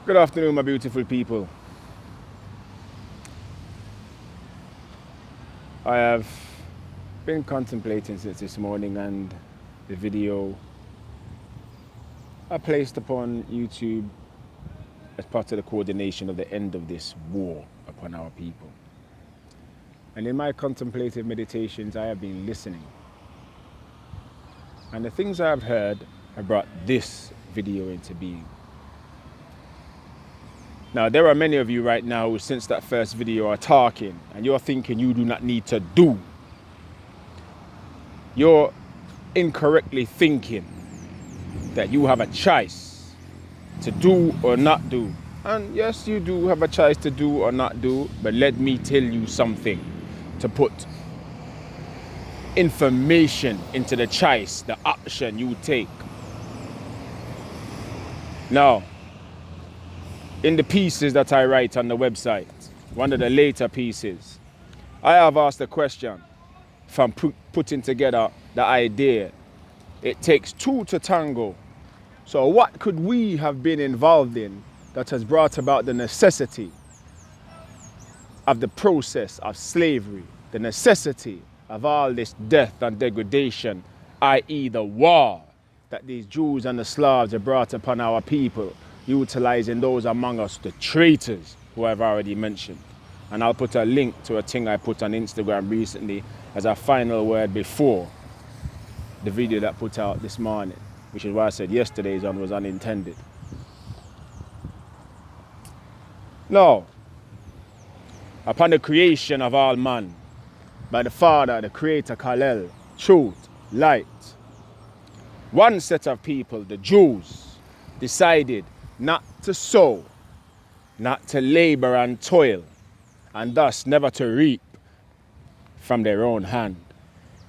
Good afternoon, my beautiful people. I have been contemplating since this morning, and the video I placed upon YouTube as part of the coordination of the end of this war upon our people. And in my contemplative meditations, I have been listening. And the things I have heard have brought this video into being. Now, there are many of you right now who, since that first video, are talking, and you're thinking you do not need to do. You're incorrectly thinking that you have a choice to do or not do. And yes, you do have a choice to do or not do, but let me tell you something to put information into the choice, the option you take. Now, in the pieces that I write on the website, one of the later pieces, I have asked a question from putting together the idea. It takes two to tango. So what could we have been involved in that has brought about the necessity of the process of slavery, the necessity of all this death and degradation, i.e. the war that these Jews and the Slavs have brought upon our people, utilizing those among us, the traitors, who I've already mentioned. And I'll put a link to a thing I put on Instagram recently as a final word before the video that put out this morning, which is why I said yesterday's one was unintended. Now, upon the creation of all man, by the Father, the Creator, Kal-El, truth, light, one set of people, the Jews, decided not to sow, not to labor and toil, and thus never to reap from their own hand.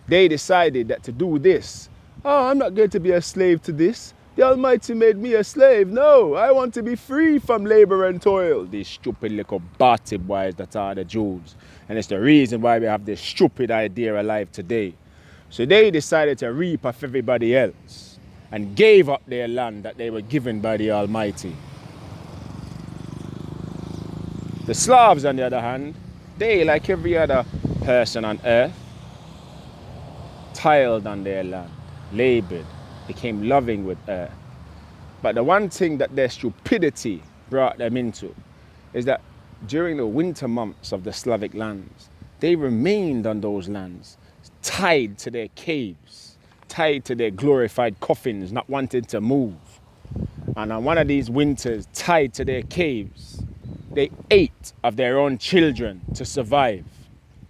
They decided that to do this, I'm not going to be a slave to this. The Almighty made me a slave. No, I want to be free from labor and toil. These stupid little batty boys that are the Jews. And it's the reason why we have this stupid idea alive today. So they decided to reap off everybody else and gave up their land that they were given by the Almighty. The Slavs, on the other hand, they, like every other person on earth, toiled on their land, labored, became loving with earth. But the one thing that their stupidity brought them into is that during the winter months of the Slavic lands, they remained on those lands, tied to their caves, tied to their glorified coffins, not wanting to move. And on one of these winters, tied to their caves, they ate of their own children to survive.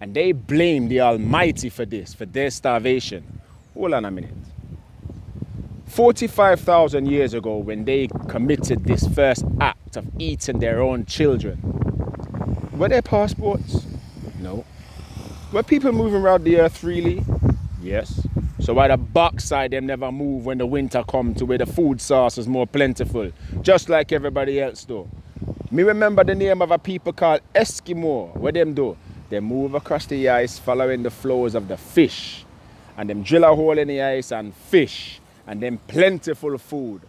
And they blamed the Almighty for this, for their starvation. Hold on a minute. 45,000 years ago, when they committed this first act of eating their own children, were there passports? No. Were people moving around the earth freely? Yes. So why the backside them never move when the winter come to where the food source is more plentiful, just like everybody else do? Me remember the name of a people called Eskimo. What them do? They move across the ice following the flows of the fish. And them drill a hole in the ice and fish. And then plentiful food.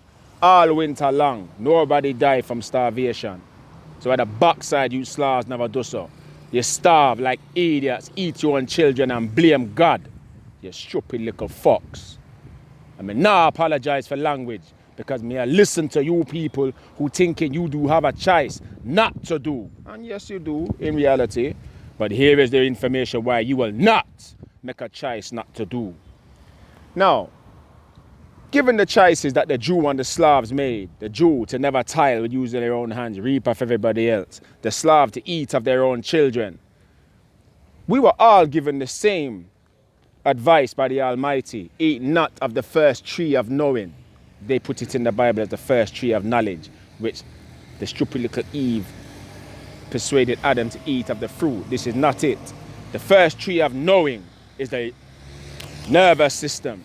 All winter long. Nobody die from starvation. So at the backside you Slavs never do so. You starve like idiots, eat your own children and blame God. You stupid little fox. I mean, now apologize for language, because me I listen to you people who thinking you do have a choice not to do. And yes, you do in reality. But here is the information why you will not make a choice not to do. Now, given the choices that the Jew and the Slavs made, the Jew to never toil with using their own hands, reap off everybody else, the Slav to eat of their own children, we were all given the same advice by the Almighty: eat not of the first tree of knowing. They put it in the Bible as the first tree of knowledge, which the stupid little Eve persuaded Adam to eat of the fruit. This is not it. The first tree of knowing is the nervous system,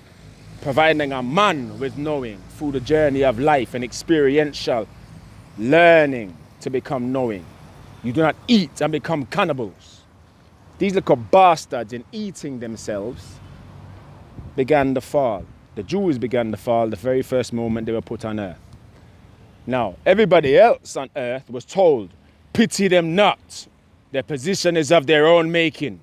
providing a man with knowing through the journey of life and experiential learning to become knowing. You do not eat and become cannibals. These little bastards, in eating themselves, began the fall. The Jews began the fall the very first moment they were put on earth. Now, everybody else on earth was told, pity them not. Their position is of their own making.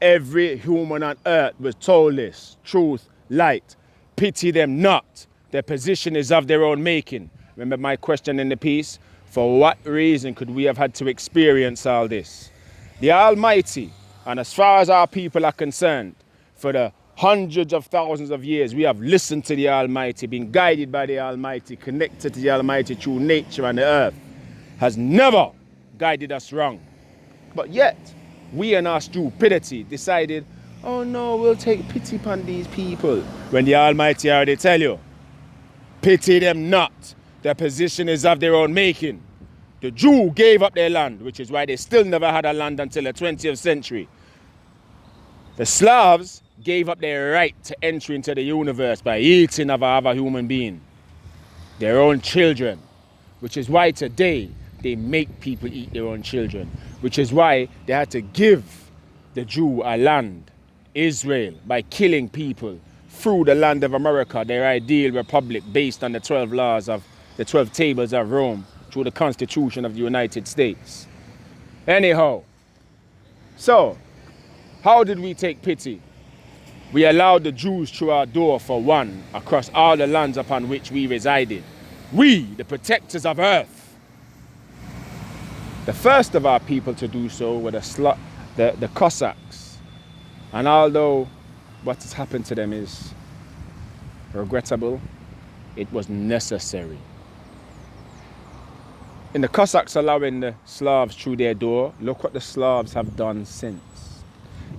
Every human on earth was told this. Truth, light. Pity them not. Their position is of their own making. Remember my question in the piece? For what reason could we have had to experience all this? The Almighty, and as far as our people are concerned, for the hundreds of thousands of years, we have listened to the Almighty, been guided by the Almighty, connected to the Almighty through nature and the earth, has never guided us wrong. But yet, we in our stupidity decided, oh no, we'll take pity upon these people. When the Almighty already tell you, pity them not. Their position is of their own making. The Jew gave up their land, which is why they still never had a land until the 20th century. The Slavs gave up their right to enter into the universe by eating of another human being, their own children, which is why today they make people eat their own children, which is why they had to give the Jew a land, Israel, by killing people through the land of America, their ideal republic based on the 12 laws of the 12 tables of Rome, through the Constitution of the United States. Anyhow, so how did we take pity? We allowed the Jews through our door for one, across all the lands upon which we resided. We, the protectors of earth. The first of our people to do so were the Cossacks. And although what has happened to them is regrettable, it was necessary. In the Cossacks allowing the Slavs through their door, look what the Slavs have done since.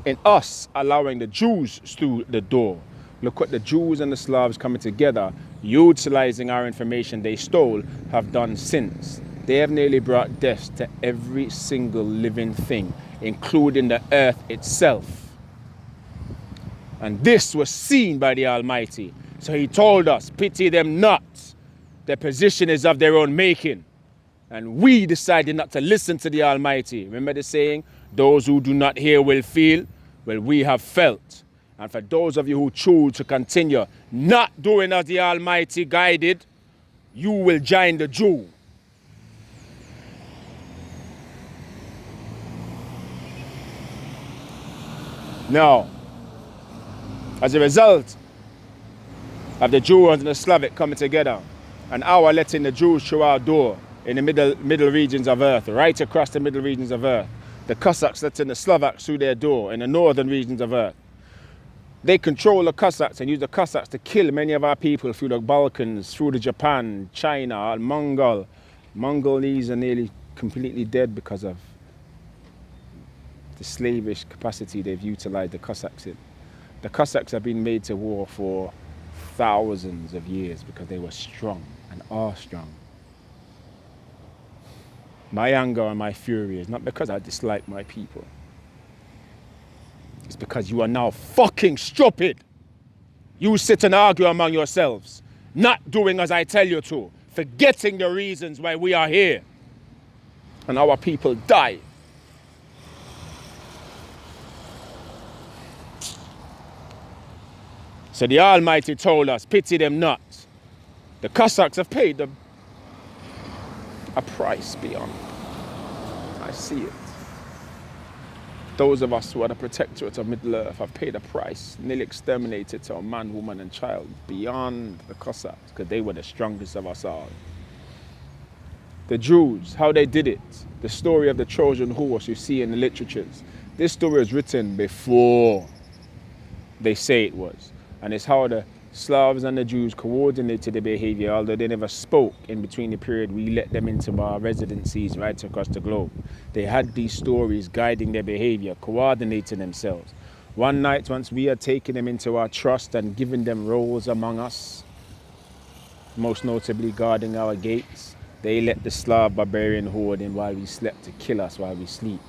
In us allowing the Jews through the door, look what the Jews and the Slavs coming together, utilizing our information they stole, have done since. They have nearly brought death to every single living thing, including the earth itself. And this was seen by the Almighty. So he told us, pity them not. Their position is of their own making. And we decided not to listen to the Almighty. Remember the saying, those who do not hear will feel. Well, we have felt. And for those of you who choose to continue not doing as the Almighty guided, you will join the Jew. Now, as a result of the Jews and the Slavic coming together, and our letting the Jews through our door in the middle regions of earth, right across the middle regions of earth, the Cossacks letting the Slovaks through their door in the northern regions of earth. They control the Cossacks and use the Cossacks to kill many of our people through the Balkans, through the Japan, China, and Mongol. Mongolese are nearly completely dead because of the slavish capacity they've utilized the Cossacks in. The Cossacks have been made to war for thousands of years because they were strong and are strong. My anger and my fury is not because I dislike my people. It's because you are now fucking stupid. You sit and argue among yourselves, not doing as I tell you to, forgetting the reasons why we are here. And our people die. So the Almighty told us, pity them not. The Cossacks have paid them a price beyond. I see it. Those of us who are the protectorate of Middle Earth have paid a price, nearly exterminated to a man, woman and child beyond the Cossacks, because they were the strongest of us all. The Jews, how they did it, the story of the Trojan horse you see in the literatures, this story was written before they say it was. And it's how the Slavs and the Jews coordinated their behavior, although they never spoke in between the period we let them into our residencies right across the globe. They had these stories guiding their behavior, coordinating themselves. One night, once we had taken them into our trust and given them roles among us, most notably guarding our gates, they let the Slav barbarian horde in while we slept to kill us while we sleep,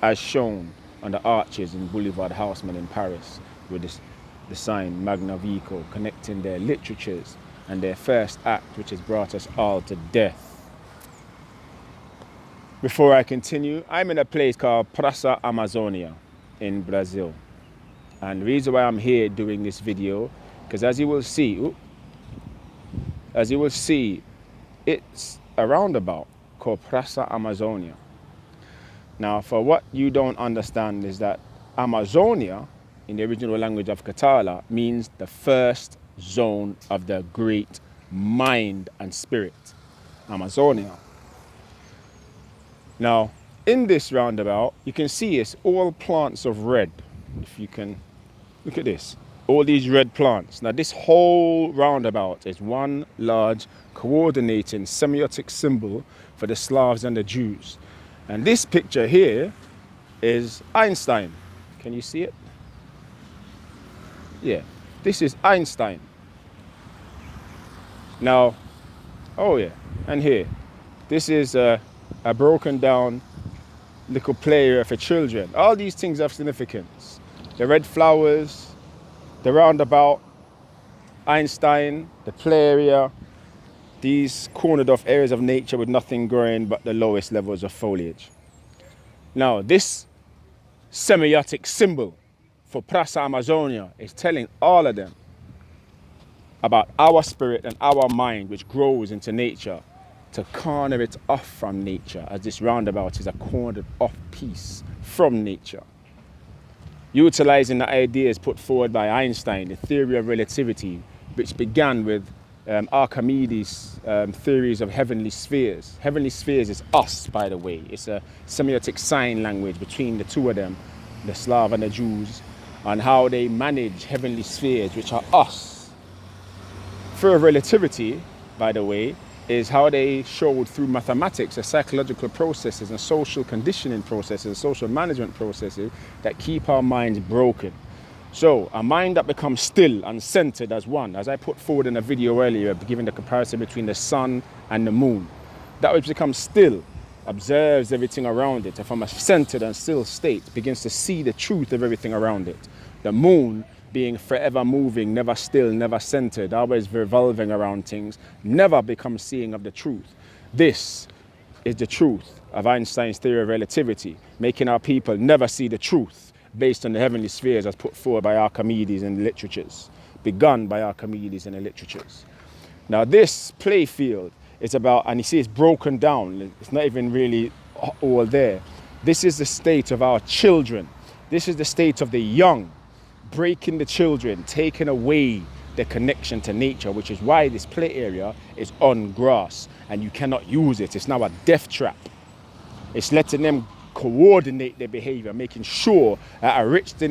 as shown on the arches in Boulevard Haussmann in Paris, with the sign Magna Vico connecting their literatures and their first act, which has brought us all to death. Before I continue, I'm in a place called Praça Amazonia in Brazil. And the reason why I'm here doing this video, because as you will see it's a roundabout called Praça Amazonia. Now, for what you don't understand is that Amazonia, in the original language of Katala, means the first zone of the great mind and spirit. Amazonia. Now, in this roundabout, you can see it's all plants of red. If you can look at this, all these red plants. Now, this whole roundabout is one large coordinating semiotic symbol for the Slavs and the Jews. And this picture here is Einstein. Can you see it? Yeah, this is Einstein. Now, oh yeah, and here, this is a broken down little play area for children. All these things have significance. The red flowers, the roundabout, Einstein, the play area, these cornered off areas of nature with nothing growing but the lowest levels of foliage. Now, this semiotic symbol for Praça Amazonia is telling all of them about our spirit and our mind, which grows into nature, to corner it off from nature, as this roundabout is a cornered off piece from nature. Utilizing the ideas put forward by Einstein, the theory of relativity, which began with Archimedes' theories of heavenly spheres. Heavenly spheres is us, by the way. It's a semiotic sign language between the two of them, the Slav and the Jews, on how they manage heavenly spheres, which are us. Theory of relativity, by the way, is how they showed through mathematics the psychological processes and social conditioning processes, social management processes that keep our minds broken. So a mind that becomes still and centered as one, as I put forward in a video earlier, giving the comparison between the sun and the moon, that which becomes still observes everything around it, and from a centered and still state begins to see the truth of everything around it. The moon, being forever moving, never still, never centered, always revolving around things, never becomes seeing of the truth. This is the truth of Einstein's theory of relativity, making our people never see the truth based on the heavenly spheres as put forward by Archimedes in the literatures, begun by Archimedes in the literatures. Now, this play field is about, and you see it's broken down, it's not even really all there. This is the state of our children. This is the state of the young, breaking the children, taking away the connection to nature, which is why this play area is on grass and you cannot use it. It's now a death trap. It's letting them coordinate their behavior, making sure that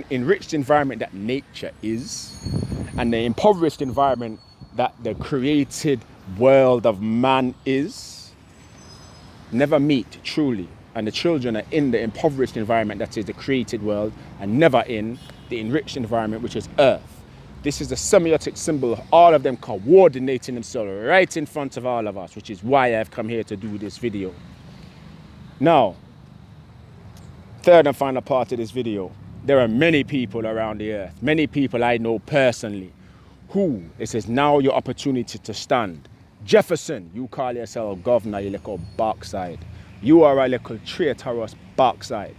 enriched environment that nature is and the impoverished environment that the created world of man is never meet truly. And the children are in the impoverished environment that is the created world and never in the enriched environment, which is earth. This is the semiotic symbol of all of them coordinating themselves right in front of all of us, which is why I've come here to do this video. Now, third and final part of this video, there are many people around the earth, many people I know personally, who it is now your opportunity to stand. Jefferson, you call yourself governor, you little backside. You are a little traitorous backside.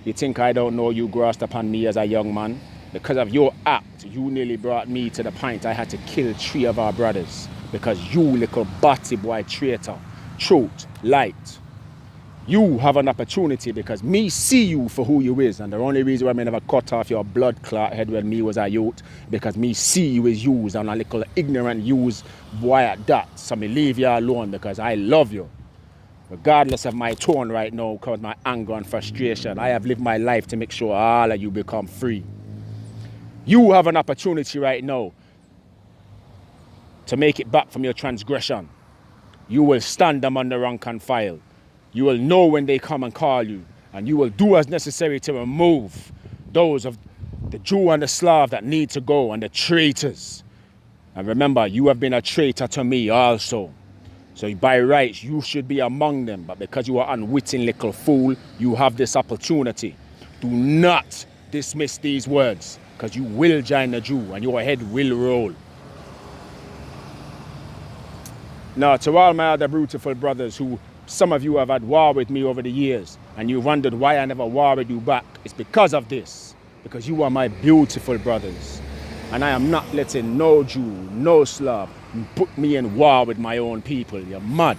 You think I don't know you grasped upon me as a young man? Because of your act, you nearly brought me to the point I had to kill 3 of our brothers. Because you little batty boy traitor, truth, light. You have an opportunity because me see you for who you is. And the only reason why I never cut off your blood clot head when me was a youth, because me see you as used and a little ignorant use boy at that. So me leave you alone because I love you. Regardless of my tone right now, because my anger and frustration, I have lived my life to make sure all of you become free. You have an opportunity right now to make it back from your transgression. You will stand them on the rank and file. You will know when they come and call you, and you will do as necessary to remove those of the Jew and the Slav that need to go, and the traitors. And remember, you have been a traitor to me also. So by rights, you should be among them. But because you are unwitting little fool, you have this opportunity. Do not dismiss these words, because you will join the Jew and your head will roll. Now, to all my other beautiful brothers who, some of you have had war with me over the years, and you wondered why I never war with you back, it's because of this. Because you are my beautiful brothers. And I am not letting no Jew, no Slav put me in war with my own people. You're mad.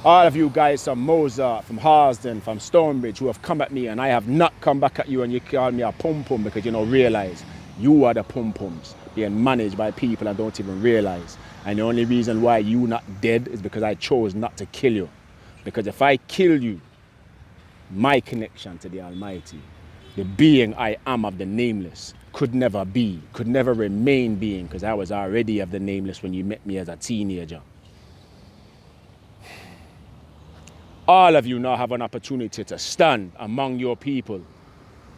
All of you guys from Mozart, from Harsden, from Stonebridge who have come at me, and I have not come back at you and you call me a pum-pum because you don't realize you are the pum-pums being managed by people and don't even realize. And the only reason why you not dead is because I chose not to kill you. Because if I kill you, my connection to the Almighty, the being I am of the nameless, could never be, could never remain being, because I was already of the nameless when you met me as a teenager. All of you now have an opportunity to stand among your people.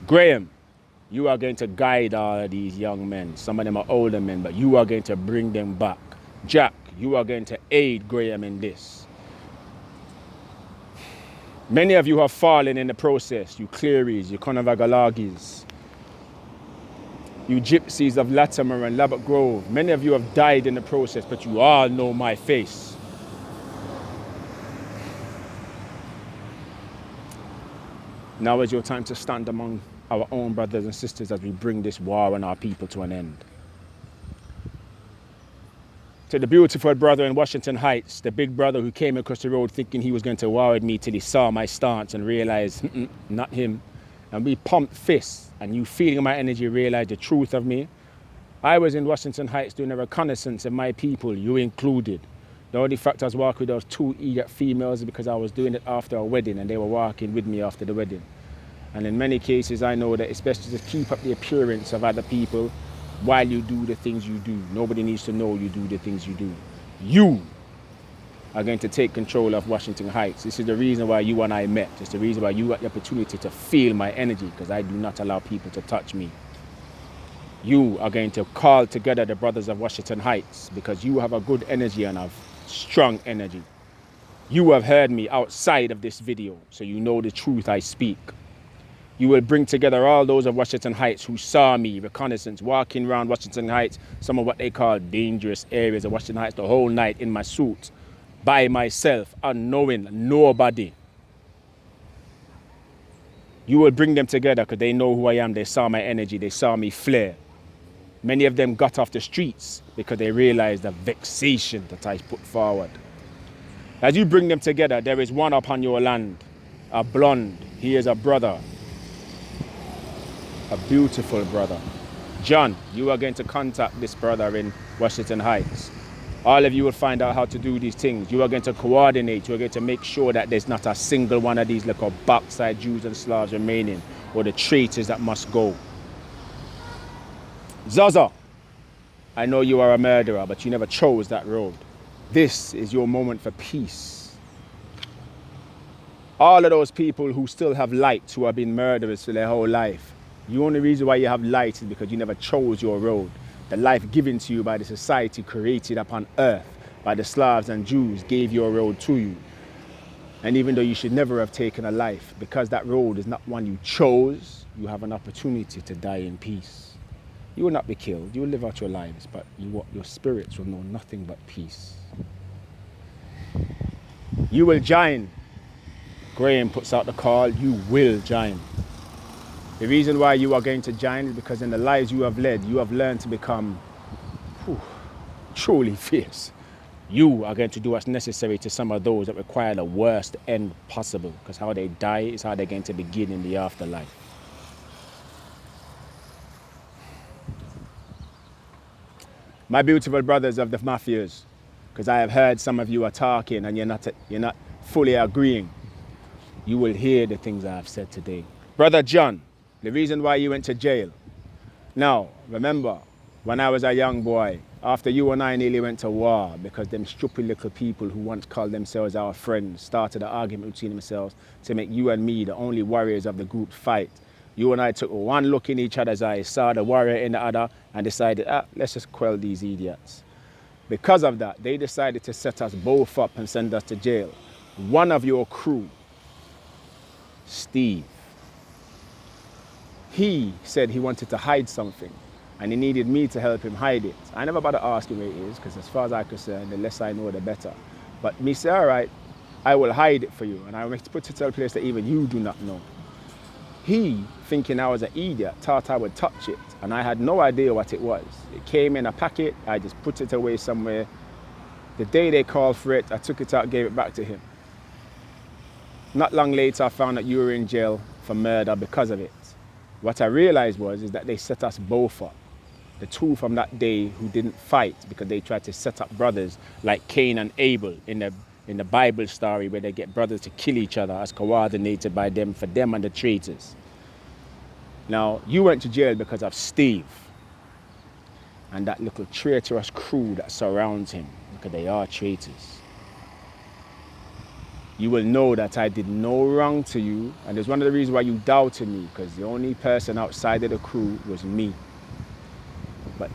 Graham, you are going to guide all of these young men. Some of them are older men, but you are going to bring them back. Jack, you are going to aid Graham in this. Many of you have fallen in the process, you Clearys, you Conovagalagis, you gypsies of Latimer and Lubbock Grove. Many of you have died in the process, but you all know my face. Now is your time to stand among our own brothers and sisters as we bring this war on our people to an end. To the beautiful brother in Washington Heights, the big brother who came across the road thinking he was going to war with me till he saw my stance and realized, not him. And we pumped fists, and you feeling my energy realized the truth of me. I was in Washington Heights doing a reconnaissance of my people, you included. The only fact I was walking with those two idiot females is because I was doing it after a wedding and they were walking with me after the wedding. And in many cases, I know that especially to keep up the appearance of other people while you do the things you do. Nobody needs to know you do the things you do. You are going to take control of Washington Heights. This is the reason why you and I met. It's the reason why you got the opportunity to feel my energy, because I do not allow people to touch me. You are going to call together the brothers of Washington Heights because you have a good energy and a strong energy. You have heard me outside of this video, so you know the truth I speak. You will bring together all those of Washington Heights who saw me, reconnaissance, walking around Washington Heights, some of what they call dangerous areas of Washington Heights, the whole night in my suit, by myself, unknowing nobody. You will bring them together because they know who I am. They saw my energy. They saw me flare. Many of them got off the streets because they realized the vexation that I put forward. As you bring them together, there is one upon your land, a blonde. He is a brother. A beautiful brother. John, you are going to contact this brother in Washington Heights. All of you will find out how to do these things. You are going to coordinate. You are going to make sure that there's not a single one of these little backside Jews and Slavs remaining, or the traitors that must go. Zaza, I know you are a murderer, but you never chose that road. This is your moment for peace. All of those people who still have light, who have been murderers for their whole life, the only reason why you have light is because you never chose your road. The life given to you by the society created upon earth by the Slavs and Jews gave your road to you. And even though you should never have taken a life, because that road is not one you chose, you have an opportunity to die in peace. You will not be killed, you will live out your lives, but your spirits will know nothing but peace. You will join. Graham puts out the call, you will join. The reason why you are going to join is because in the lives you have led, you have learned to become truly fierce. You are going to do what's necessary to some of those that require the worst end possible, because how they die is how they're going to begin in the afterlife. My beautiful brothers of the mafias, because I have heard some of you are talking and you're not fully agreeing. You will hear the things I have said today. Brother John, the reason why you went to jail. Now, remember, when I was a young boy, after you and I nearly went to war because them stupid little people who once called themselves our friends started an argument between themselves to make you and me the only warriors of the group fight. You and I took one look in each other's eyes, saw the warrior in the other, and decided, let's just quell these idiots. Because of that, they decided to set us both up and send us to jail. One of your crew, Steve, he said he wanted to hide something and he needed me to help him hide it. I never bother asking where it is because as far as I'm concerned, the less I know, the better. But me say, all right, I will hide it for you and I will put it to a place that even you do not know. He, thinking I was an idiot, thought I would touch it and I had no idea what it was. It came in a packet, I just put it away somewhere. The day they called for it, I took it out, gave it back to him. Not long later, I found that you were in jail for murder because of it. What I realized is that they set us both up. The two from that day who didn't fight because they tried to set up brothers like Cain and Abel in the Bible story, where they get brothers to kill each other as coordinated by them for them and the traitors. Now, you went to jail because of Steve and that little traitorous crew that surrounds him, because they are traitors. You will know that I did no wrong to you, and it's one of the reasons why you doubted me, because the only person outside of the crew was me. But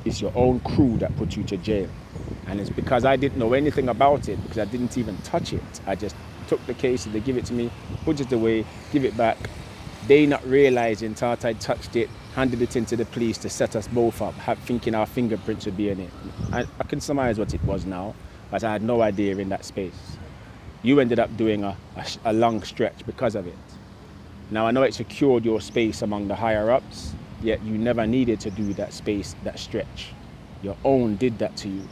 it's your own crew that put you to jail. And it's because I didn't know anything about it, because I didn't even touch it. I just took the case, they give it to me, put it away, give it back. They not realizing, thought I touched it, handed it into the police to set us both up, thinking our fingerprints would be in it. I can surmise what it was now, but I had no idea in that space. You ended up doing a long stretch because of it. Now I know it secured your space among the higher ups, yet you never needed to do that space, that stretch. Your own did that to you.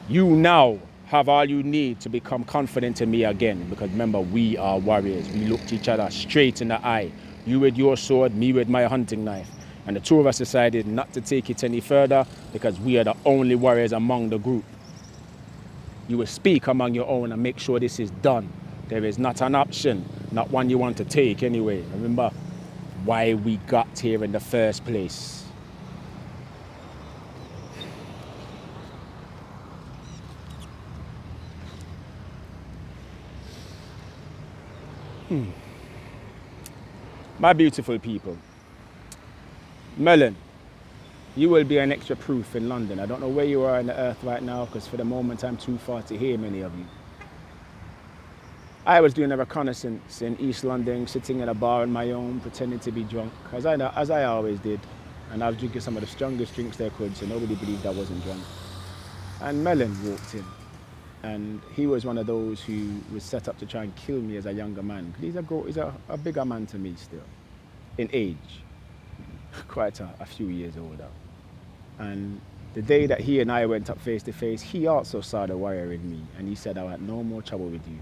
You now have all you need to become confident in me again, because remember, we are warriors. We looked each other straight in the eye. You with your sword, me with my hunting knife. And the two of us decided not to take it any further because we are the only warriors among the group. You will speak among your own and make sure this is done. There is not an option, not one you want to take anyway. Remember why we got here in the first place. My beautiful people, Melon, you will be an extra proof in London. I don't know where you are on the earth right now, because for the moment I'm too far to hear many of you. I was doing a reconnaissance in East London, sitting in a bar on my own, pretending to be drunk, as I always did. And I was drinking some of the strongest drinks there could, so nobody believed I wasn't drunk. And Melon walked in. And he was one of those who was set up to try and kill me as a younger man. He's a bigger man to me still, in age, quite a few years older. And the day that he and I went up face to face, he also saw the warrior in me, and he said, I want no more trouble with you.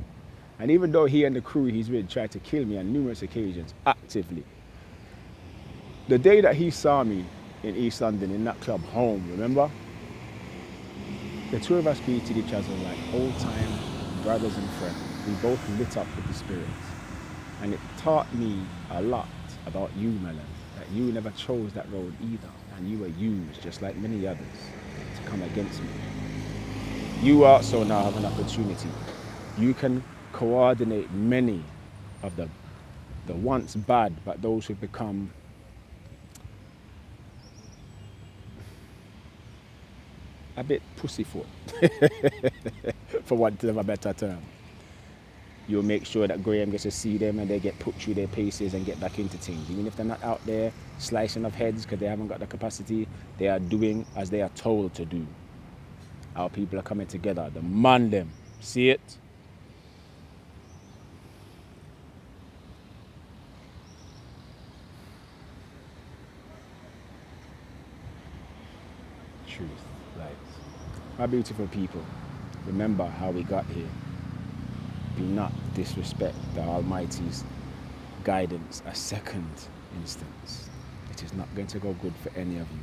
And even though he and the crew he's with tried to kill me on numerous occasions, actively, the day that he saw me in East London, in that club, Home, remember? The two of us greeted each other like old-time brothers and friends. We both lit up with the spirits. And it taught me a lot about you, Melon, that you never chose that road either. And you were used, just like many others, to come against me. You also now have an opportunity. You can coordinate many of the once bad, but those who've become a bit pussyfoot, for want of a better term. You'll make sure that Graham gets to see them and they get put through their paces and get back into things. Even if they're not out there slicing off heads because they haven't got the capacity, they are doing as they are told to do. Our people are coming together. Demand them. See it? Truth. My beautiful people, remember how we got here. Do not disrespect the Almighty's guidance a second instance. It is not going to go good for any of you.